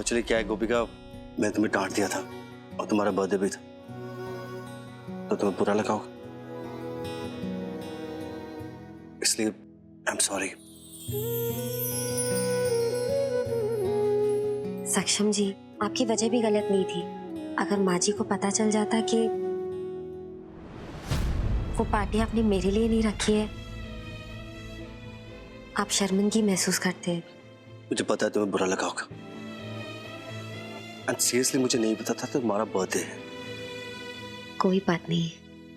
Actually क्या है गोपिका, मैं तुम्हें डांट दिया था और तुम्हारा बर्थडे भी था, तो तुम्हें बुरा लगा होगा, इसलिए आई एम सॉरी। सक्षम जी, आपकी वजह भी गलत नहीं थी। अगर माँ जी को पता चल जाता कि वो पार्टी आपने मेरे लिए नहीं रखी है, आप शर्मिंदगी महसूस करते। मुझे पता है तुम्हें बुरा लगा होगा, एंड सीरियसली मुझे नहीं पता था तुम्हारा बर्थडे है। कोई बात नहीं,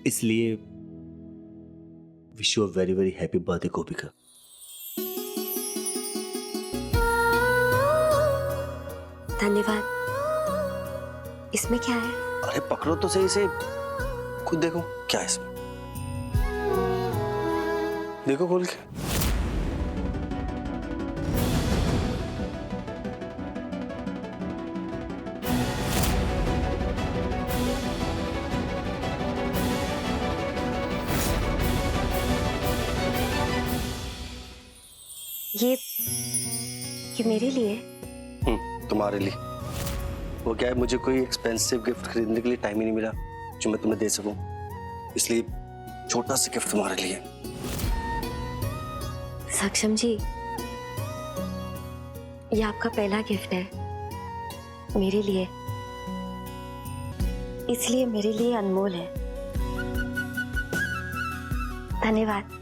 इसलिए wish you a very very happy birthday गोपिका। धन्यवाद। इसमें क्या है? अरे पकड़ो तो सही से, खुद देखो क्या है इसमें, देखो खोल के। ये मेरे लिए? तुम्हारे लिए। वो क्या है, मुझे कोई एक्सपेंसिव गिफ्ट खरीदने के लिए टाइम ही नहीं मिला जो मैं तुम्हें दे सकूं, इसलिए छोटा सा गिफ्ट तुम्हारे लिए। सक्षम जी, ये आपका पहला गिफ्ट है मेरे लिए, इसलिए मेरे लिए अनमोल है। धन्यवाद।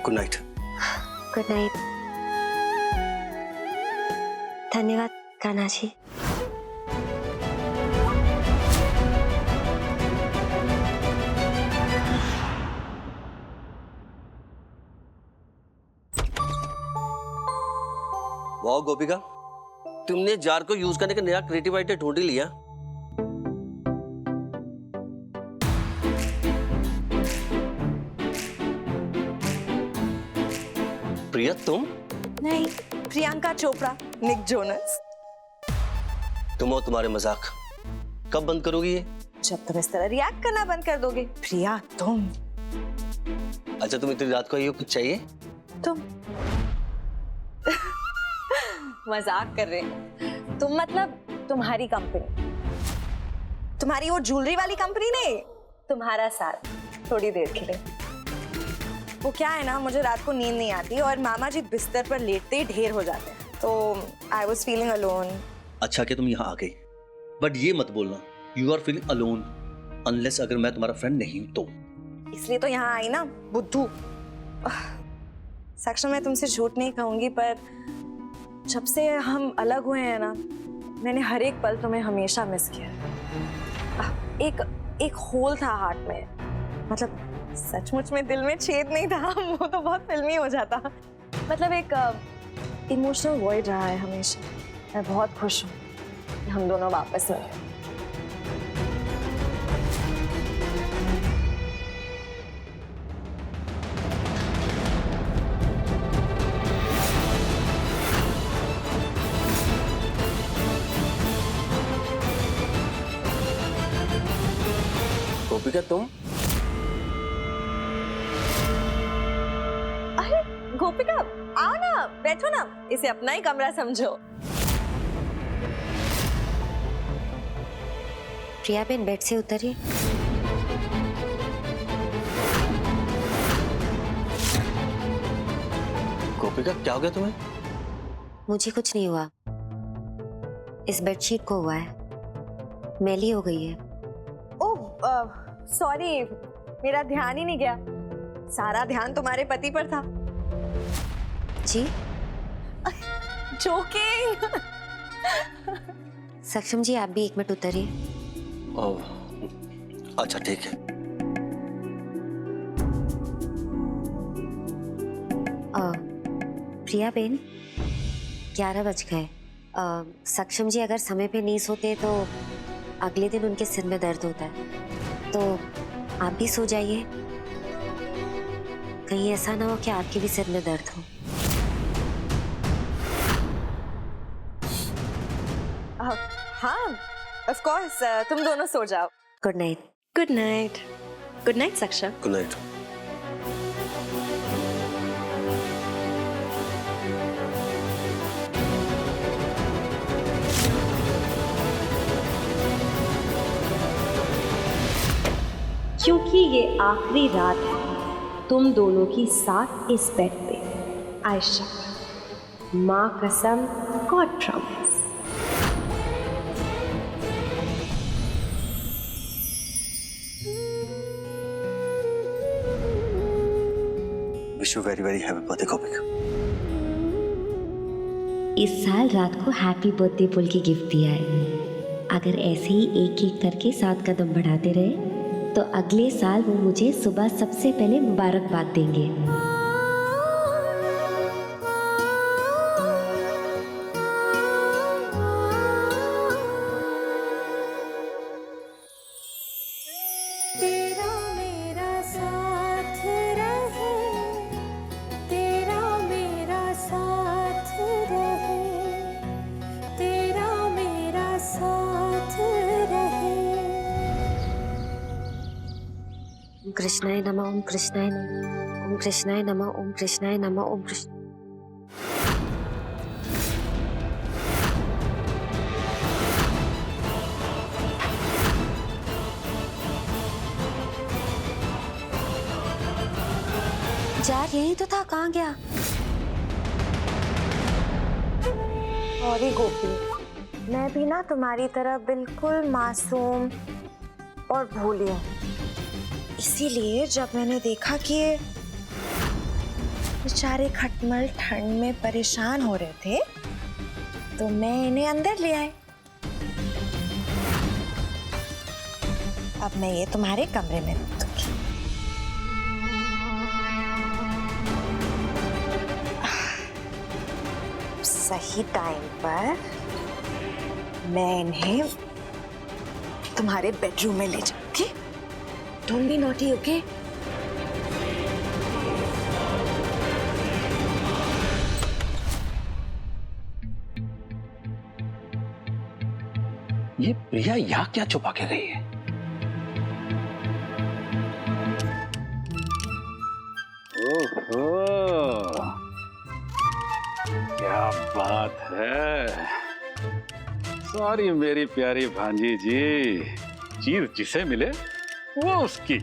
Good night. Good night. धन्यवाद कान्हा जी। वाह गोपिका, तुमने जार को यूज करने का नया क्रिएटिव आइडिया ढूंढ ही लिया। प्रिया तुम? नहीं, प्रियंका चोपड़ा, निक जोनस। तुम और तुम्हारे मजाक कब बंद करोगी ये? जब तुम इस तरह रिएक्ट करना बंद कर दोगे। प्रिया तुम। अच्छा तुम इतनी रात को आई हो, कुछ चाहिए? तुम मजाक कर रहे हैं तुम, मतलब तुम्हारी कंपनी, तुम्हारी वो ज्वेलरी वाली कंपनी नहीं, तुम्हारा साथ थोड़ी देर के लिए। वो क्या है ना, मुझे रात को नींद नहीं आती और मामा जी बिस्तर पर लेटते ही ढेर हो जाते हैं, तो आई वॉज फीलिंग अलोन। अच्छा कि तुम यहाँ आ गई, बट ये मत बोलना you are feeling alone unless अगर मैं तुम्हारा फ्रेंड नहीं हूं तो। इसलिए तो यहाँ आई ना बुद्धू। सक्षम, मैं तुमसे झूठ नहीं कहूंगी, पर जब से हम अलग हुए हैं ना, मैंने हर एक पल तुम्हें हमेशा मिस किया। एक होल था हार्ट में, मतलब सचमुच में दिल में छेद नहीं था, वो तो बहुत फिल्मी हो जाता। मतलब एक इमोशनल वॉइड रहा है हमेशा। मैं बहुत खुश हूँ कि हम दोनों वापस मिले। गोपिका तुम? अरे गोपिका, आओ ना, बैठो ना, इसे अपना ही कमरा समझो। प्रिया बेन, बेड से उतरिए। गोपिका क्या हो गया तुम्हें? मुझे कुछ नहीं हुआ, इस बेडशीट को हुआ है, मैली हो गई है। ओह सॉरी, मेरा ध्यान ही नहीं गया। सारा ध्यान तुम्हारे पति पर था। जी? जोकिंग। सक्षम जी, आप भी 1 मिनट उतरिए। ओह अच्छा ठीक है। प्रिया बेन, 11 बज गए। सक्षम जी अगर समय पे नहीं सोते तो अगले दिन उनके सिर में दर्द होता है, तो आप भी सो जाइए, कहीं ऐसा ना हो कि आपके भी सिर में दर्द हो। हाँ, ऑफ कोर्स, तुम दोनों सो जाओ। Good night. Good night. Good night Saksham. Good night. क्योंकि ये आखिरी रात है तुम दोनों की साथ इस बेड पे। आयशा, माँ कसम, God promise. Wish you very very happy birthday गोपिका। इस साल रात को हैप्पी बर्थडे बोल के गिफ्ट दिया है। अगर ऐसे ही एक एक करके 7 कदम बढ़ाते रहे तो अगले साल वो मुझे सुबह सबसे पहले मुबारकबाद देंगे। तेरा मेरा साथ रहे, तेरा मेरा साथ रहे, तेरा मेरा साथ रहे। ओम कृष्णाय नमः, ओम कृष्णाय नमः, ओम कृष्णाय नमः, ओम कृष्णाय नमः, ओम कृष्ण। यार यही तो था, कहाँ गया? सॉरी गोपी, मैं भी ना तुम्हारी तरह बिल्कुल मासूम और भोली हूँ। इसीलिए जब मैंने देखा कि ये बेचारे खटमल ठंड में परेशान हो रहे थे तो मैं इन्हें अंदर ले आई। अब मैं ये तुम्हारे कमरे में रख दूंगी। सही टाइम पर मैं इन्हें तुम्हारे बेडरूम में ले जाऊंगी। Don't be naughty, okay? ये प्रिया यहाँ क्या छुपा के गई है? ओहो, क्या बात है। सॉरी मेरी प्यारी भांजी जी, चीज जिसे मिले वो उसकी।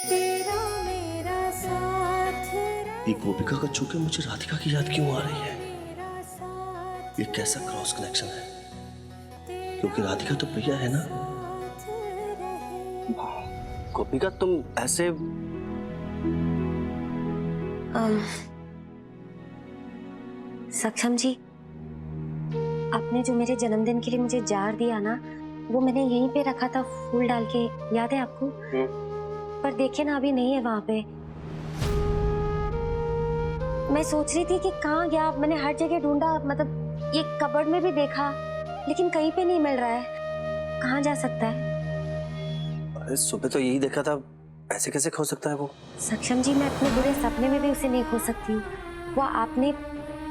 तेरा मेरा साथ ये गोपिका का छूके मुझे राधिका की याद क्यों आ रही है? मेरा साथ ये कैसा क्रॉस कनेक्शन है? क्योंकि राधिका तो प्रिया है ना। गोपिका तुम ऐसे सक्षम जी, आपने जो मेरे जन्मदिन के लिए मुझे जार दिया ना, वो मैंने यहीं पे रखा था फूल डाल के, याद है आपको? पर देखिए ना, अभी नहीं है वहां पे। मैं सोच रही थी कि कहाँ गया। मैंने हर जगह ढूंढा, मतलब ये कबर्ड में भी देखा, लेकिन कहीं पे नहीं मिल रहा है। कहाँ जा सकता है? अरे सुबह तो यही देखा था, ऐसे कैसे खो सकता है वो? सक्षम जी, मैं अपने बुरे सपने में भी उसे नहीं खो सकती हूँ। वो आपने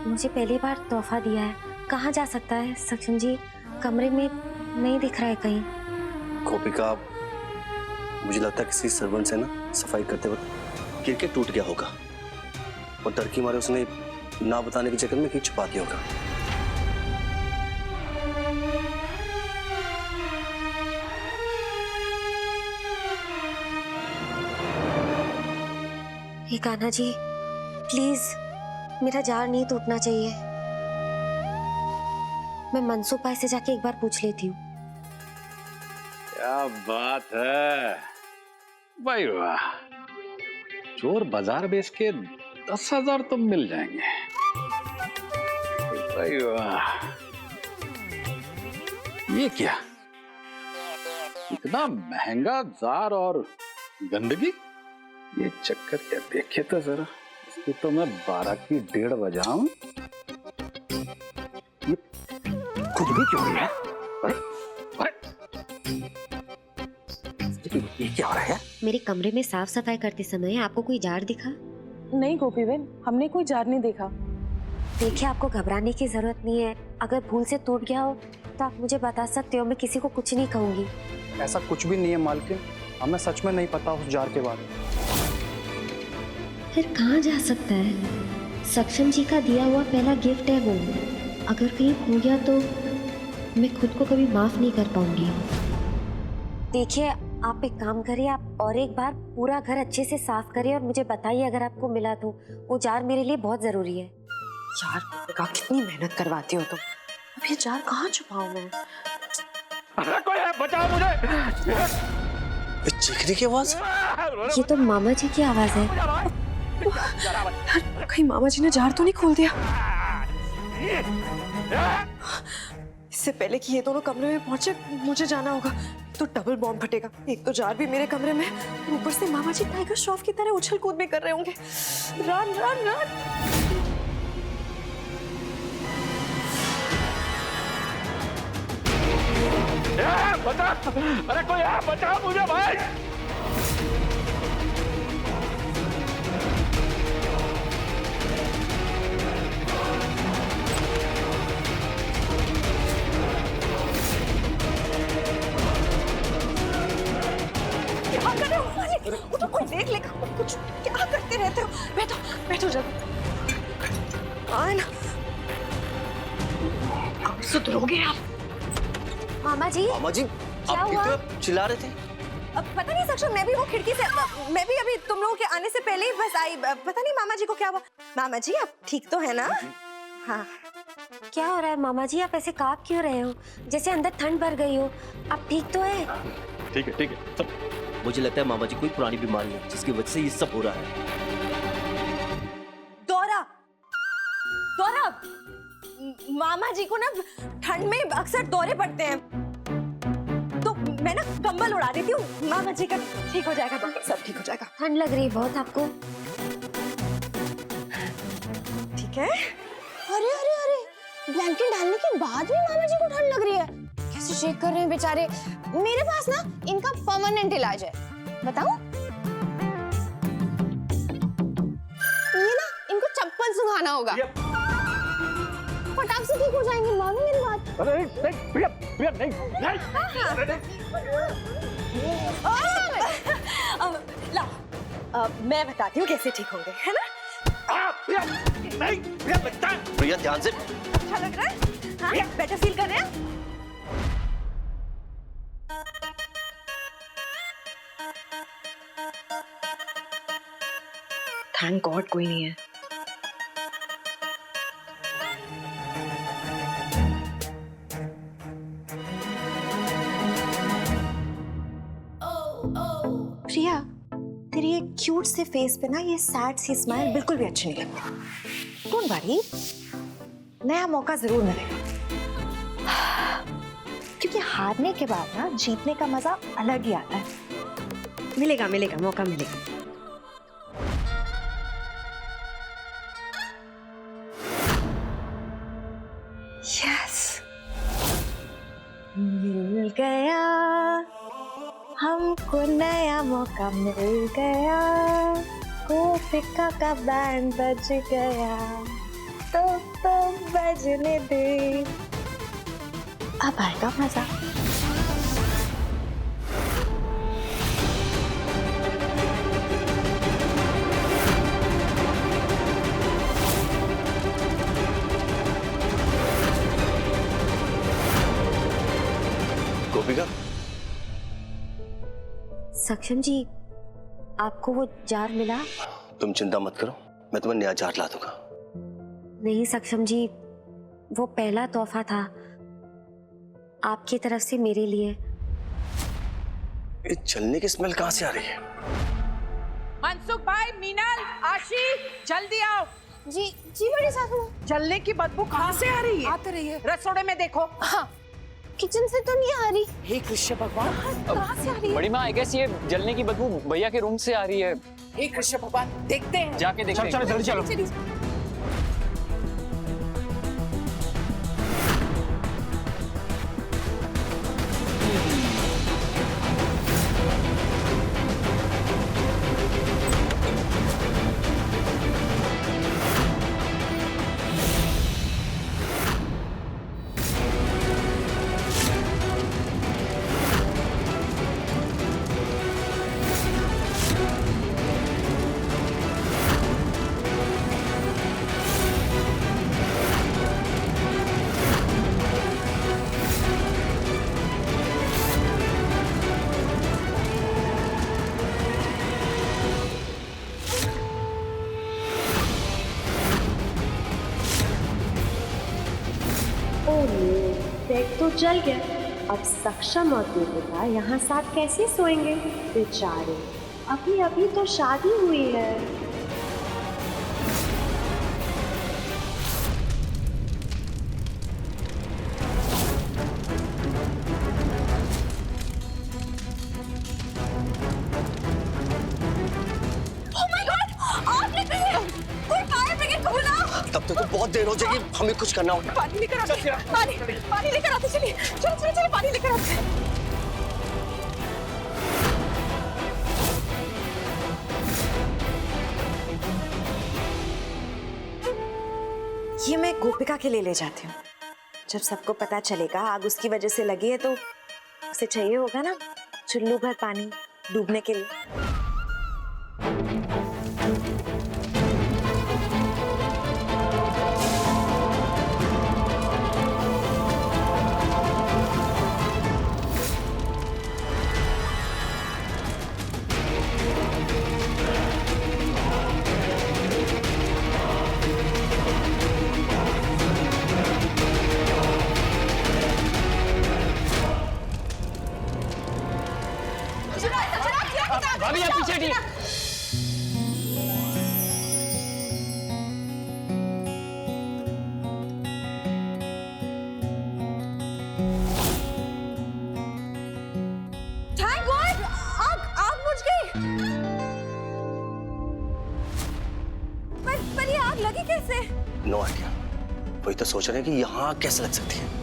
मुझे पहली बार तोहफा दिया है। कहाँ जा सकता है सक्षम जी? कमरे में नहीं दिख रहा है कहीं। गोपिका, मुझे लगता है किसी सर्वेंट से ना सफाई करते वक्त गिर के टूट गया होगा और डर की मारे उसने ना बताने के चक्कर में कहीं छुपा दिया होगा। हे कान्हा जी, प्लीज मेरा जार नहीं टूटना चाहिए। मैं मनसूबा से जाके एक बार पूछ लेती हूँ। क्या बात है भाई, वाह। चोर बाजार बेच के 10,000 तो मिल जाएंगे भाई, वाह। ये क्या, इतना महंगा जार और गंदगी? ये चक्कर क्या, देखे तो जरा। इसकी तो मैं 12 की 1:30 बजाऊं। ये खुजली क्यों हो रही है? अरे ये क्या हो रहा है? मेरे कमरे में साफ सफाई करते समय आपको कोई जार दिखा? नहीं गोपी बहन, हमने कोई जार नहीं देखा। देखिए, आपको घबराने की जरूरत नहीं है। अगर भूल से टूट गया हो तो आप मुझे बता सकते हो, मैं किसी को कुछ नहीं कहूंगी। ऐसा कुछ भी नहीं है मालकिन, हमें सच में नहीं पता उस जार के बारे में। फिर कहाँ जा सकता है? सक्षम जी का दिया हुआ पहला गिफ्ट है वो। अगर कहीं खो गया तो मैं खुद को कभी माफ नहीं कर पाऊंगी। देखिए, आप एक काम करिए, आप और एक बार पूरा घर अच्छे से साफ करिए और मुझे बताइए अगर आपको मिला तो। वो जार मेरे लिए बहुत जरूरी है। यार का कितनी मेहनत करवाती हो तुम। अब ये जार कहाँ छुपाऊं मैं? अरे कोई है, बचाओ मुझे। चीखने की आवाज? ये तो मामा जी की आवाज है। कहीं मामा जी ने जार तो नहीं खोल दिया? इससे पहले कि ये दोनों कमरे में पहुंचे मुझे जाना होगा। तो डबल बॉम्ब फटेगा। एक तो जार भी मेरे कमरे में, ऊपर से मामा जी टाइगर श्रॉफ की तरह उछल कूद भी कर रहे होंगे। Run run run. बचा, अरे कोई है, बचाओ मुझे भाई। क्या कर रहे हो मामा जी? वो तो कोई देख लेगा कुछ। क्या करते रहते हो? बैठो बैठो जल्दी। आए ना, अब सुधरोगे आप? मामा जी, मामा जी, क्या आप हुआ? कितने चिल्ला रहे थे? अब पता नहीं सक्षम, मैं भी वो खिड़की से, मैं भी अभी तुम लोगों के आने से पहले ही बस आई। पता नहीं मामा जी को क्या हुआ। मामा जी आप ठीक तो है ना? हाँ। क्या हो रहा है मामा जी? आप ऐसे कांप क्यों रहे हो? जैसे अंदर ठंड भर गई हो। आप ठीक तो है? ठीक है सब। मुझे लगता है मामा जी कोई पुरानी बीमारी है जिसकी वजह से ये सब हो रहा है। दौरा दौरा, मामा जी को ना ठंड में अक्सर दौरे पड़ते हैं, तो मैं ना कंबल उड़ा देती हूँ। मामा जी का ठीक हो जाएगा, सब ठीक हो जाएगा। ठंड लग रही है बहुत आपको? ठीक है। अरे अरे अरे, ब्लैंकेट डालने के बाद भी मामा जी को ठंड लग रही है। कैसे शेक कर रहे हैं बेचारे। मेरे पास ना इनका परमानेंट इलाज है, बताऊं? ये ना इनको चप्पल सुखाना होगा, फटाक से ठीक हो जाएंगे। मानो मेरी बात। अरे नहीं प्रिया, प्रिया नहीं नहीं। ला, मैं बताती हूँ कैसे ठीक होंगे, है ना? प्रिया नहीं, प्रिया लगता है। प्रिया ध्यान से। अच्छा लग रहा है? हाँ, बेटर फील कर रहे हैं? थैंक गॉड कोई नहीं है। प्रिया, तेरी ये क्यूट से फेस पे ना ये सैड सी स्माइल बिल्कुल भी अच्छी नहीं लगती। डोंट वरी, नया मौका जरूर मिलेगा। क्योंकि हारने के बाद ना जीतने का मजा अलग ही आता है। मिलेगा मिलेगा, मौका मिलेगा। यस, मिल गया हमको, नया मौका मिल गया। गोपिका का बैंड बज गया, तो बजने दे, अब आएगा मजा। गोपिका, सक्षम जी, आपको वो जार मिला? तुम चिंता मत करो, मैं तुम्हें नया जार ला दूंगा। नहीं सक्षम जी, वो पहला तोहफा था आपकी तरफ से मेरे लिए। ये जलने की स्मेल कहाँ से आ रही है? मनसुख भाई, मीनल, आशी, जल्दी आओ। जी जी बड़ी सासू। जलने की बदबू कहाँ से आ रही है? आ तो रही है। रसोड़े में देखो। हाँ, किचन से तो नहीं आ रही। हे कृष्ण भगवान, कहाँ से आ रही है? बड़ी माँ, आई गेस ये जलने की बदबू भैया के रूम से आ रही है। हे कृष्ण भगवान, देखते हैं। जाके देखते हैं। चलो जल्दी चलो। नो, बेड तो जल गया। अब सक्षम और गोपिका यहाँ साथ कैसे सोएंगे बेचारे, अभी अभी तो शादी हुई है। तब तक तो बहुत देर हो जाएगी, हमें कुछ करना होगा। पानी लेकर आते, पानी लेकर आते, चलिए चलो चलो चलो पानी लेकर आते। ये मैं गोपिका के लिए ले जाती हूँ। जब सबको पता चलेगा आग उसकी वजह से लगी है तो उसे चाहिए होगा ना चुल्लू भर पानी डूबने के लिए। भाभी आप पीछे हटिए। थैंक गॉड आग बुझ गई। पर ये आग लगी कैसे? नो आइडिया, वही तो सोच रहे हैं कि यहाँ आग कैसे लग सकती है।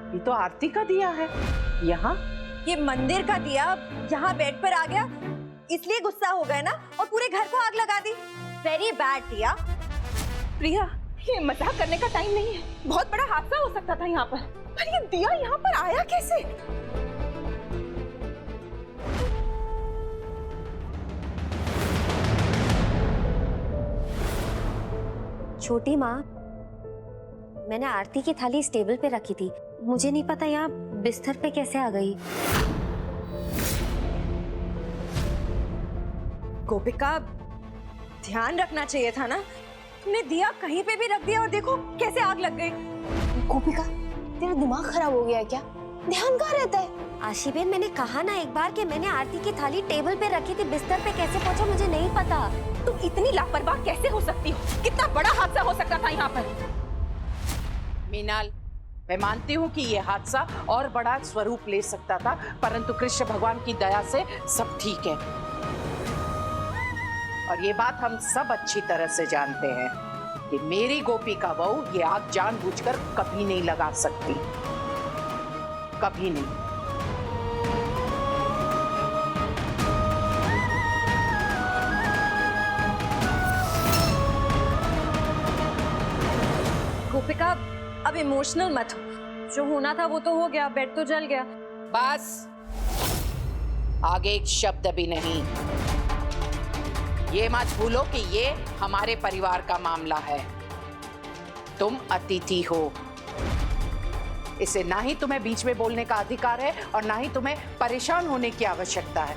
ये तो आरती का दिया है। यहाँ ये मंदिर का दिया यहाँ बेड पर आ गया इसलिए गुस्सा हो गए ना और पूरे घर को आग लगा दी। वेरी बैड दिया। प्रिया, ये मजाक करने का टाइम नहीं है, बहुत बड़ा हादसा हो सकता था यहाँ पर ये दिया यहाँ पर आया कैसे? छोटी माँ, मैंने आरती की थाली इस टेबल पे रखी थी, मुझे नहीं पता यहाँ बिस्तर पे कैसे आ गई। गोपिका, ध्यान रखना चाहिए था ना, तुमने दिया कहीं पे भी रख दिया और देखो कैसे आग लग गई। गोपिका, तेरा दिमाग खराब हो गया है क्या? ध्यान कहाँ रहता है? आशी बेन, मैंने कहा ना एक बार कि मैंने आरती की थाली टेबल पे रखी थी, बिस्तर पे कैसे पहुंचा मुझे नहीं पता। तुम इतनी लापरवाह कैसे हो सकती हो? कितना बड़ा हादसा हो सकता था यहाँ पर। मीनाल, मैं मानती हूँ कि ये हादसा और बड़ा स्वरूप ले सकता था, परंतु कृष्ण भगवान की दया से सब ठीक है। और ये बात हम सब अच्छी तरह से जानते हैं कि मेरी गोपी का बहू ये आग जानबूझकर कभी नहीं लगा सकती, कभी नहीं। गोपिका, अब इमोशनल मत हो, जो होना था वो तो हो गया, बेड तो जल गया। बस, आगे एक शब्द भी नहीं। ये मत भूलो कि ये हमारे परिवार का मामला है। तुम अतिथि हो, इसे ना ही तुम्हें बीच में बोलने का अधिकार है और ना ही तुम्हें परेशान होने की आवश्यकता है।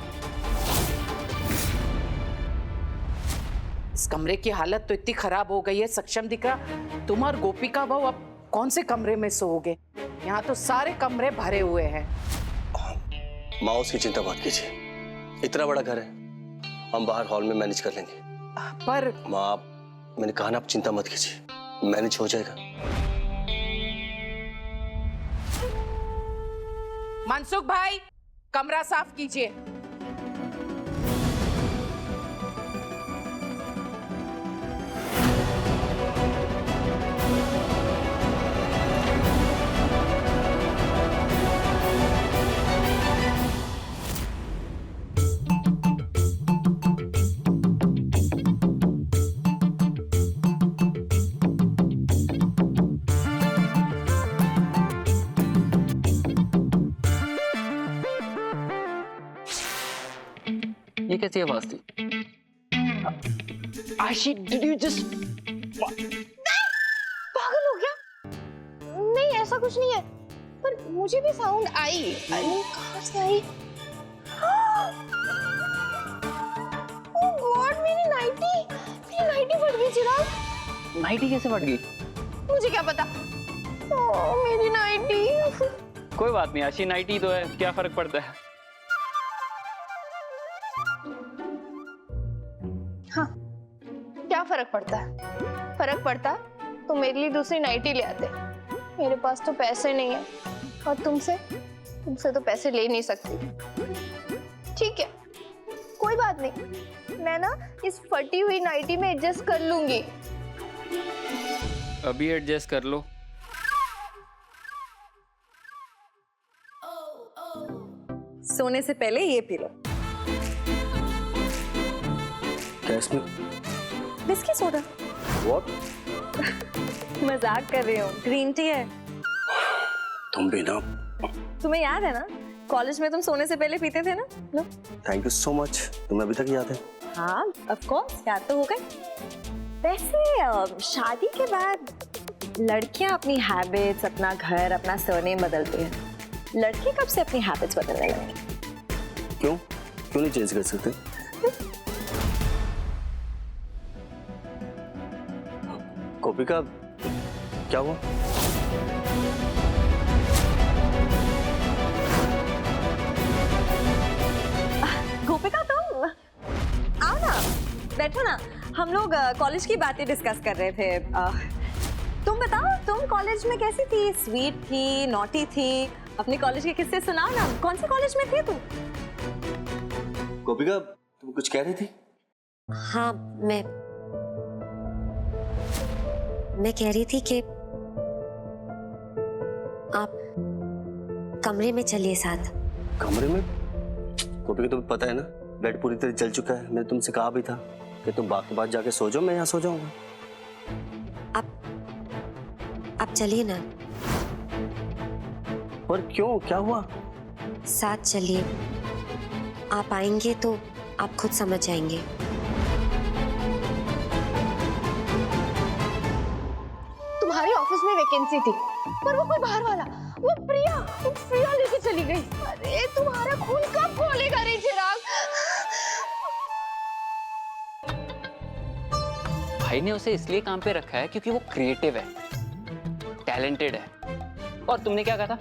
इस कमरे की हालत तो इतनी खराब हो गई है, सक्षम दिख रहा, तुम और गोपिका बहू अब कौन से कमरे में सोओगे? यहाँ तो सारे कमरे भरे हुए हैं। माँ, उसकी चिंता मत कीजिए, इतना बड़ा घर है, हम बाहर हॉल में मैनेज कर लेंगे। पर माँ, मैंने कहा ना, आप चिंता मत कीजिए, मैनेज हो जाएगा। मनसुख भाई, कमरा साफ कीजिए। ये कैसी आवाज थी? आशी, did you just कुछ नहीं है, पर मुझे भी साउंड आई। कहाँ से आई? ओह गॉड, मेरी नाइटी फट गई चिराग। नाइटी कैसे फट गई? मुझे क्या पता। ओह मेरी नाइटी। कोई बात नहीं आशी, नाइटी तो है, क्या फर्क पड़ता है। हाँ, क्या फर्क पड़ता है? फर्क पड़ता तो मेरे लिए दूसरी नाइटी ले आते। मेरे पास तो पैसे नहीं है, और तुमसे तो पैसे ले नहीं सकती। ठीक है, कोई बात नहीं, मैं ना इस फटी हुई नाइटी में एडजस्ट कर लूंगी। अभी एडजस्ट कर लो। सोने से पहले ये पी लो। क्या इसमें? Biscuit soda. What? मजाक कर रही हूँ, ग्रीन टी है। तुम भी ना। तुम्हें याद है ना, कॉलेज में तुम सोने से पहले पीते थे ना? लो। थैंक यू सो मच, तुम्हें अभी तक याद है? हाँ, ऑफ कोर्स, याद तो होगा। वैसे शादी के बाद लड़कियां अपनी हैबिट्स, अपना घर, अपना सरनेम बदलती हैं। लड़के कब से अपनी हैबिट्स बदलने लगे? क्यों नहीं चेंज कर सकते? गोपिका, क्या हुआ? गोपिका, तुम आओ ना, बैठो ना। हम लोग कॉलेज की बातें डिस्कस कर रहे थे। तुम बताओ, तुम कॉलेज में कैसी थी? स्वीट थी, नॉटी थी? अपने कॉलेज के किस्से सुनाओ ना। कौन से कॉलेज में थे तुम? गोपिका, तुम कुछ कह रही थी? हाँ, मैं कह रही थी कि आप कमरे में चलिए साथ। कमरे में? गोपिका, तुम्हें पता है ना, बेड पूरी तरह जल चुका है। मैंने तुमसे कहा भी था कि तुम बात के बाद जाके सो जाओ, मैं यहाँ सो जाऊंगा। आप चलिए ना। पर क्यों, क्या हुआ? साथ चलिए, आप आएंगे तो आप खुद समझ जाएंगे। तुम्हारी ऑफिस में वैकेंसी थी, पर वो कोई बाहर वाला, वो प्रिया लेके चली गई। अरे तुम्हारा खून कब खोलेगा रे चिराग? भाई ने उसे इसलिए काम पे रखा है क्योंकि वो क्रिएटिव है, टैलेंटेड है। और तुमने क्या कहा था?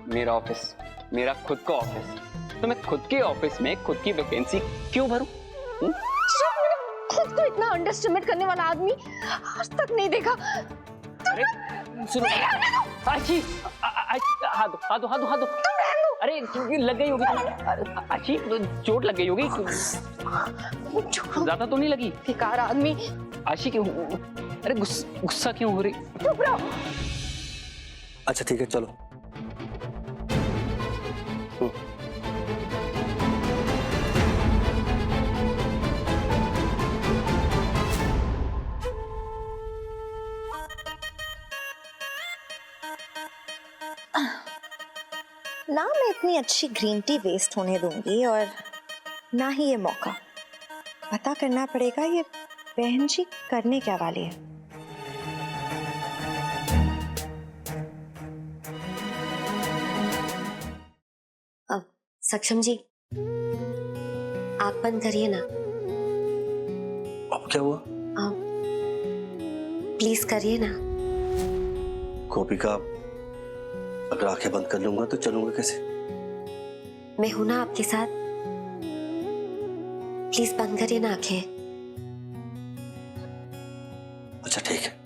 मेरा ऑफिस, मेरा खुद का ऑफिस। तो मैं खुद के ऑफिस में खुद की वैकेंसी क्यों भरूं? चिराग, मैंने खुद को इतना अंडरस्टिमेट करने वाला आदमी आज तक नहीं देखा। अरे सुनो, आशी, हाथ दो। अरे लग गई होगी तुम्हें। आशी, चोट लग गई होगी। ज्यादा तो नहीं लगी? बेकार आदमी। आशी क्यों? अरे गुस्सा क्यों हो रही? चुप रहो। अच्छा ठीक है, चलो। ना मैं इतनी अच्छी ग्रीन टी वेस्ट होने दूंगी, और ना ही ये मौका। पता करना पड़ेगा ये बहन जी करने क्या वाली है। सक्षम जी, आँख बंद करिए ना। अब क्या हुआ? प्लीज करिए ना। गोपिका, अगर आंखें बंद कर लूंगा तो चलूंगा कैसे? मैं हूं ना आपके साथ। प्लीज बंद करिए ना आंखें। अच्छा ठीक है।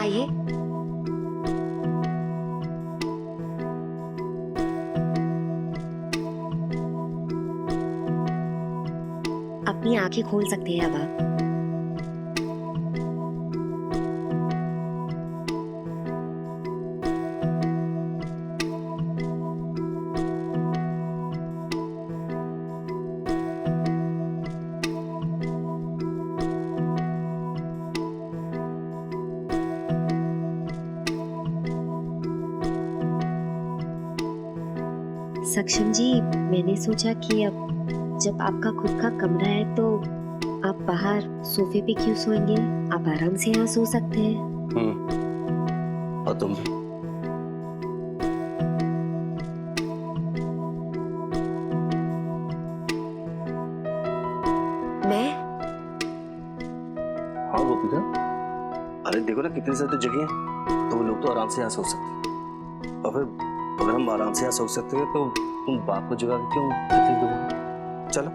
आइए। अपनी आंखें खोल सकते हैं अब आप। सक्षम जी, मैंने सोचा कि अब जब आपका खुद का कमरा है तो आप बाहर सोफे पे क्यों सोएंगे? आप आराम से यहाँ सो सकते हैं। और तुम भी। मैं? हाँ गोपिका, अरे देखो ना कितनी सारी जगह है, तो वो लोग तो आराम से यहाँ सो सकते हैं। और फिर अगर हम आराम से यहाँ सो सकते हैं तो तुम बाप को जगह क्यों तकलीफ दोगे? चलो।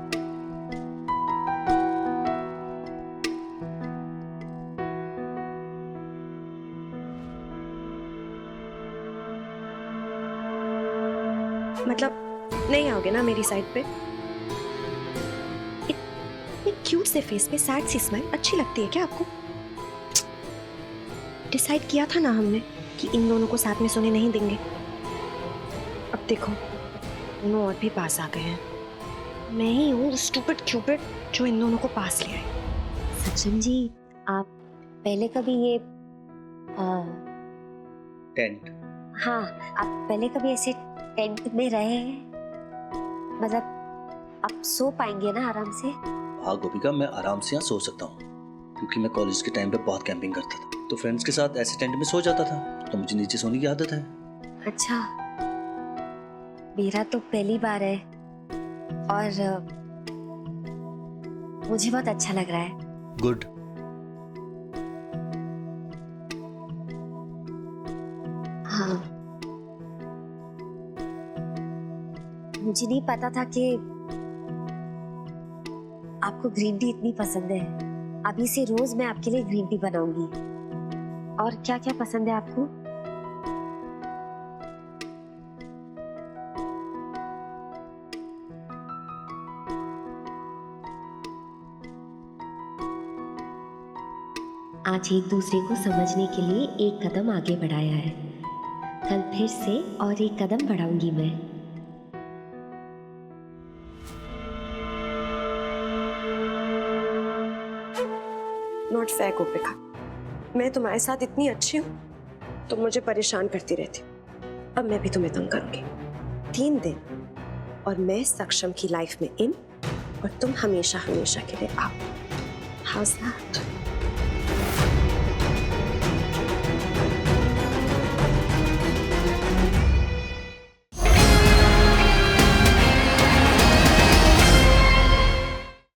मतलब नहीं आओगे ना मेरी साइड पे? इतने क्यूट से फेस पे सैड सी स्माइल अच्छी लगती है क्या आपको? डिसाइड किया था ना हमने कि इन दोनों को साथ में सोने नहीं देंगे। अब देखो दोनों और भी पास आ गए हैं। मैं ही हूँ स्टूपिड क्यूपिड जो इन दोनों को पास ले आई। सक्षम जी, आप पहले कभी ये टेंट। हाँ, आप पहले कभी ऐसे टेंट में रहे हैं? मतलब आप सो पाएंगे ना आराम से? हाँ गोपिका, मैं आराम से यहाँ सो सकता हूँ क्योंकि मैं कॉलेज के टाइम पे बहुत कैंपिंग करता था, तो फ्रेंड्स के साथ ऐसे टेंट में सो जाता था, तो मुझे नीचे सोने की आदत है। अच्छा, मेरा तो पहली बार है और मुझे बहुत अच्छा लग रहा है। गुड। हाँ, मुझे नहीं पता था कि आपको ग्रीन टी इतनी पसंद है। अभी से रोज मैं आपके लिए ग्रीन टी बनाऊंगी। और क्या क्या पसंद है आपको? आज एक दूसरे को समझने के लिए एक कदम आगे बढ़ाया है। कल फिर से और एक कदम बढ़ाऊंगी मैं। नॉट फेयर गोपिका, मैं तुम्हारे साथ इतनी अच्छी हूँ तुम मुझे परेशान करती रहती। अब मैं भी तुम्हें तंग करूंगी। 3 दिन और मैं सक्षम की लाइफ में इन और तुम हमेशा हमेशा के लिए आउट। House that?